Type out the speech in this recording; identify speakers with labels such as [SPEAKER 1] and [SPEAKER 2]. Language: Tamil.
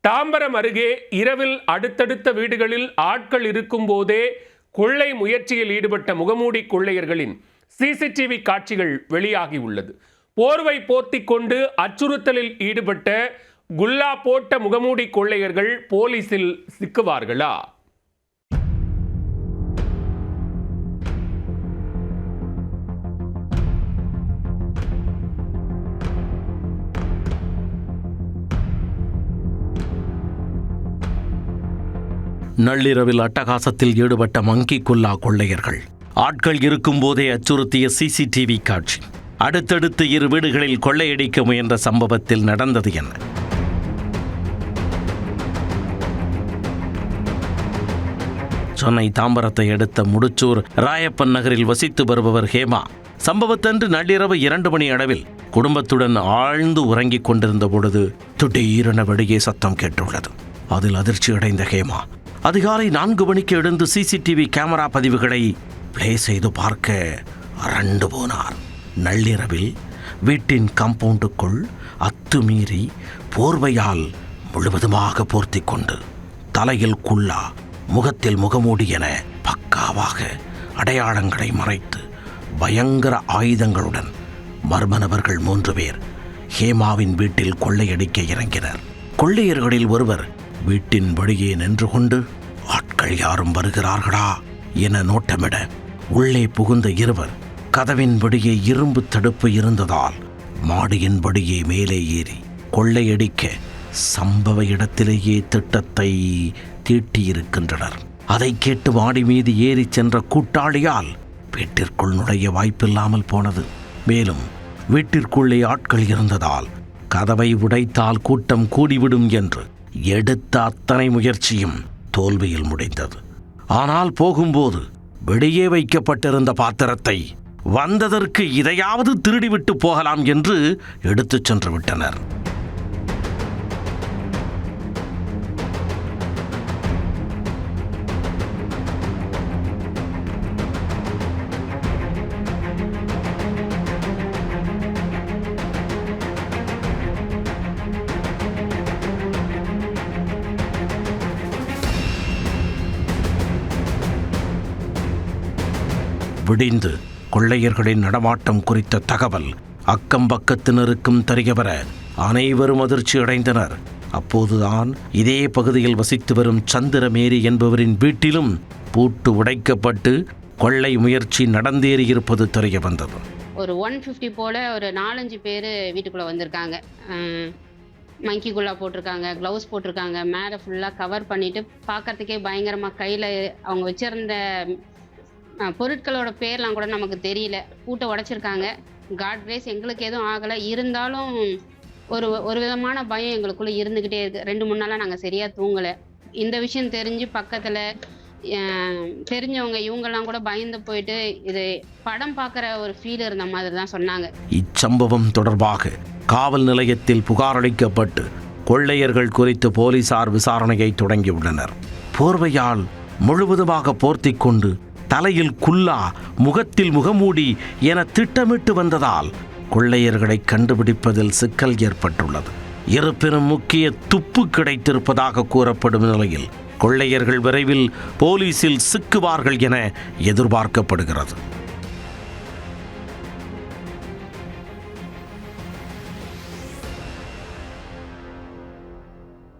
[SPEAKER 1] தாம்பரம் அருகே இரவில் அடுத்தடுத்த வீடுகளில் ஆட்கள் இருக்கும் போதே கொள்ளை முயற்சியில் ஈடுபட்ட முகமூடி கொள்ளையர்களின் சிசிடிவி காட்சிகள் வெளியாகி உள்ளது. போர்வை போர்த்திக் கொண்டு அச்சுறுத்தலில் ஈடுபட்ட குல்லா போட்ட முகமூடி கொள்ளையர்கள் போலீசில் சிக்குவார்களா?
[SPEAKER 2] நள்ளிரவில் அட்டகாசத்தில் ஈடுபட்ட மங்கி குல்லா கொள்ளையர்கள் ஆட்கள் இருக்கும் போதே அச்சுறுத்திய சிசிடிவி காட்சி. அடுத்தடுத்து இரு வீடுகளில் கொள்ளையடிக்க முயன்ற சம்பவத்தில் நடந்தது என்ன? சென்னை தாம்பரத்தை அடுத்த முடிச்சூர் ராயப்பன் நகரில் வசித்து வருபவர் ஹேமா. சம்பவத்தன்று நள்ளிரவு 2 மணி அளவில் குடும்பத்துடன் ஆழ்ந்து உறங்கிக் கொண்டிருந்த பொழுது திடீரென வெளியே சத்தம் கேட்டுள்ளது. அதில் அதிர்ச்சி அடைந்த ஹேமா அதிகாலை 4 மணிக்கு எழுந்து சிசிடிவி கேமரா பதிவுகளை பிளே செய்து பார்க்க அரண்டு போனார். நள்ளிரவில் வீட்டின் காம்பவுண்டுக்குள் அத்துமீறி போர்வையால் முழுவதுமாக போர்த்தி கொண்டு தலையில் குல்லா, முகத்தில் முகமூடி என பக்காவாக அடையாளங்களை மறைத்து பயங்கர ஆயுதங்களுடன் மர்ம நபர்கள் 3 பேர் ஹேமாவின் வீட்டில் கொள்ளையடிக்க இறங்கினர். கொள்ளையர்களில் ஒருவர் வீட்டின் வெளியே நின்று கொண்டு ஆட்கள் யாரும் வருகிறார்களா என நோட்டமிட, உள்ளே புகுந்த இருவர் கதவின் வெளியே இரும்பு தடுப்பு இருந்ததால் மாடியின் வெளியே மேலே ஏறி கொள்ளையடிக்க சம்பவ இடத்திலேயே திட்டத்தை தீட்டியிருக்கின்றனர். அதை கேட்டு மாடி மீது ஏறி சென்ற கூட்டாளியால் வீட்டிற்குள் நுழைய வாய்ப்பில்லாமல் போனது. மேலும் வீட்டிற்குள்ளே ஆட்கள் இருந்ததால் கதவை உடைத்தால் கூட்டம் கூடிவிடும் என்று எடுத்த அத்தனை முயற்சியும் தோல்வியில் முடிந்தது. ஆனால் போகும்போது வெளியே வைக்கப்பட்டிருந்த பாத்திரத்தை வந்ததற்கு இதையாவது திருடிவிட்டு போகலாம் என்று எடுத்துச் சென்று விட்டனர். விடிந்து கொள்ளையர்களின் நடமாட்டம் குறித்த தகவல் அக்கம்பக்கத்தினருக்கும் தெரியவர அனைவரும் அதிர்ச்சி அடைந்தனர். அப்போதுதான் இதே பகுதியில் வசித்து வரும் சந்திரமேரி என்பவரின் வீட்டிலும் பூட்டு உடைக்கப்பட்டு கொள்ளை முயற்சி நடந்தேறியிருப்பது தெரிய வந்தது.
[SPEAKER 3] ஒரு 150 போல ஒரு 4-5 பேர் வீட்டுக்குள்ளே வந்திருக்காங்க. மங்கி குல்லா போட்டிருக்காங்க, க்ளவுஸ் போட்டிருக்காங்க, மேலே ஃபுல்லாக கவர் பண்ணிவிட்டு பார்க்கறதுக்கே பயங்கரமாக கையில் அவங்க வச்சுருந்த பொருட்களோட பேர்லாம் கூட நமக்கு தெரியல. பூட்டை உடைச்சிருக்காங்க. காட் கிரேஸ் எங்களுக்கு எதுவும் ஆகலை. இருந்தாலும் ஒரு விதமான பயம் எங்களுக்குள்ளே இருந்துக்கிட்டே இருக்குது. 2-3 நாளாக நாங்கள் சரியாக தூங்கலை. இந்த விஷயம் தெரிஞ்சு பக்கத்தில் தெரிஞ்சவங்க இவங்கெல்லாம் கூட பயந்து போயிட்டு இது படம் பார்க்குற ஒரு ஃபீல் இருந்த மாதிரி தான் சொன்னாங்க.
[SPEAKER 2] இச்சம்பவம் தொடர்பாக காவல் நிலையத்தில் புகார் அளிக்கப்பட்டு கொள்ளையர்கள் குறித்து போலீசார் விசாரணையை தொடங்கியுள்ளனர். போர்வையால் முழுவதுமாக போர்த்தி கொண்டு தலையில் குல்லா, முகத்தில் முகமூடி என திட்டமிட்டு வந்ததால் கொள்ளையர்களை கண்டுபிடிப்பதில் சிக்கல் ஏற்பட்டுள்ளது. இருப்பினும் முக்கிய துப்பு கிடைத்திருப்பதாக கூறப்படும் நிலையில் கொள்ளையர்கள் விரைவில் போலீசில் சிக்குவார்கள் என எதிர்பார்க்கப்படுகிறது.